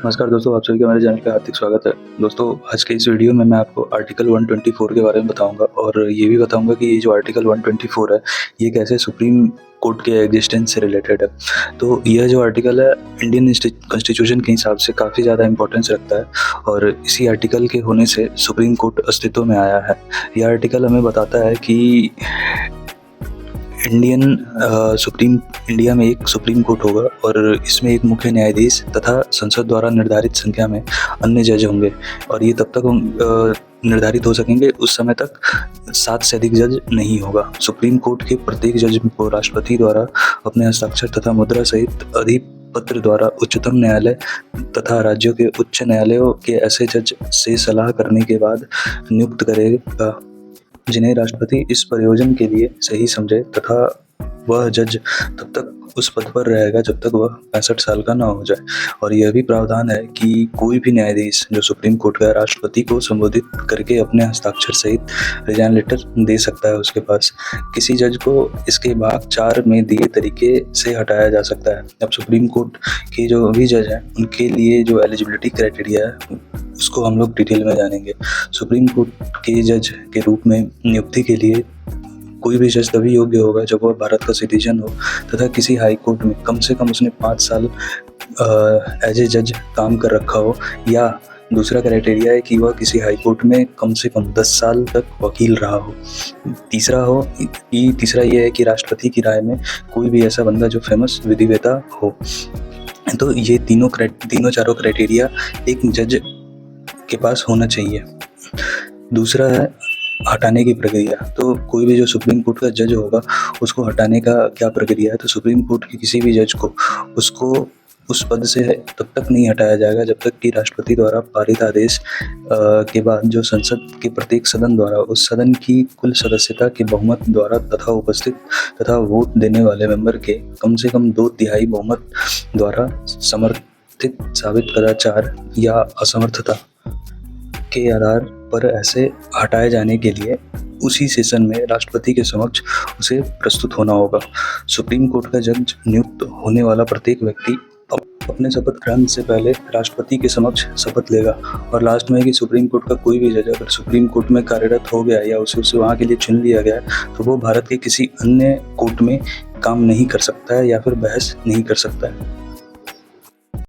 नमस्कार दोस्तों, आप सभी का मेरे चैनल पे हार्दिक स्वागत है। दोस्तों, आज के इस वीडियो में मैं आपको आर्टिकल 124 के बारे में बताऊंगा और ये भी बताऊंगा कि ये जो आर्टिकल 124 है, ये कैसे सुप्रीम कोर्ट के एग्जिस्टेंस से रिलेटेड है। तो यह जो आर्टिकल है, इंडियन कॉन्स्टिट्यूशन के हिसाब से काफ़ी ज़्यादा इंपॉर्टेंस रखता है और इसी आर्टिकल के होने से सुप्रीम कोर्ट अस्तित्व में आया है। यह आर्टिकल हमें बताता है कि इंडिया में एक सुप्रीम कोर्ट होगा और इसमें एक मुख्य न्यायाधीश तथा संसद द्वारा निर्धारित संख्या में अन्य जज होंगे और ये तब तक निर्धारित हो सकेंगे उस समय तक 7 से अधिक जज नहीं होगा। सुप्रीम कोर्ट के प्रत्येक जज को राष्ट्रपति द्वारा अपने हस्ताक्षर तथा मुद्रा सहित अधिपत्र द्वारा उच्चतम न्यायालय तथा राज्यों के उच्च न्यायालयों के ऐसे जज से सलाह करने के बाद नियुक्त करेगा जिन्हें राष्ट्रपति इस प्रयोजन के लिए सही समझे तथा वह जज तब तक उस पद पर रहेगा जब तक वह 65 साल का ना हो जाए। और यह भी प्रावधान है कि कोई भी न्यायाधीश जो सुप्रीम कोर्ट का राष्ट्रपति को संबोधित करके अपने हस्ताक्षर सहित रिजाइन लेटर दे सकता है उसके पास। किसी जज को इसके भाग 4 में दिए तरीके से हटाया जा सकता है। अब सुप्रीम कोर्ट के जो भी जज हैं उनके लिए जो एलिजिबिलिटी क्राइटेरिया है उसको हम लोग डिटेल में जानेंगे। सुप्रीम कोर्ट के जज के रूप में नियुक्ति के लिए कोई भी जज तभी योग्य होगा जब वह भारत का सिटीजन हो तथा किसी हाई कोर्ट में कम से कम उसने 5 साल एज ए जज काम कर रखा हो, या दूसरा क्राइटेरिया है कि वह किसी हाई कोर्ट में कम से कम 10 साल तक वकील रहा हो। तीसरा ये है कि राष्ट्रपति की राय में कोई भी ऐसा बंदा जो फेमस विधिवेता हो। तो ये तीनों चारों क्राइटेरिया एक जज के पास होना चाहिए। दूसरा है हटाने की प्रक्रिया। तो कोई भी जो सुप्रीम कोर्ट का जज होगा उसको हटाने का क्या प्रक्रिया है, तो सुप्रीम कोर्ट के किसी भी जज को उसको उस पद से तब तक नहीं हटाया जाएगा जब तक कि राष्ट्रपति द्वारा पारित आदेश के बाद जो संसद के प्रत्येक सदन द्वारा उस सदन की कुल सदस्यता के बहुमत द्वारा तथा उपस्थित तथा वोट देने वाले मेंबर के कम से कम 2/3 बहुमत द्वारा समर्थित साबित कदाचार या असमर्थता के आधार पर ऐसे हटाए जाने के लिए उसी सेशन में राष्ट्रपति के समक्ष उसे प्रस्तुत होना होगा। सुप्रीम कोर्ट का जज नियुक्त होने वाला प्रत्येक व्यक्ति अपने शपथ ग्रहण से पहले राष्ट्रपति के समक्ष शपथ लेगा। और लास्ट में कि सुप्रीम कोर्ट का कोई भी जज अगर सुप्रीम कोर्ट में कार्यरत हो गया या उसे वहाँ के लिए चुन लिया गया तो वो भारत के किसी अन्य कोर्ट में काम नहीं कर सकता है या फिर बहस नहीं कर सकता है।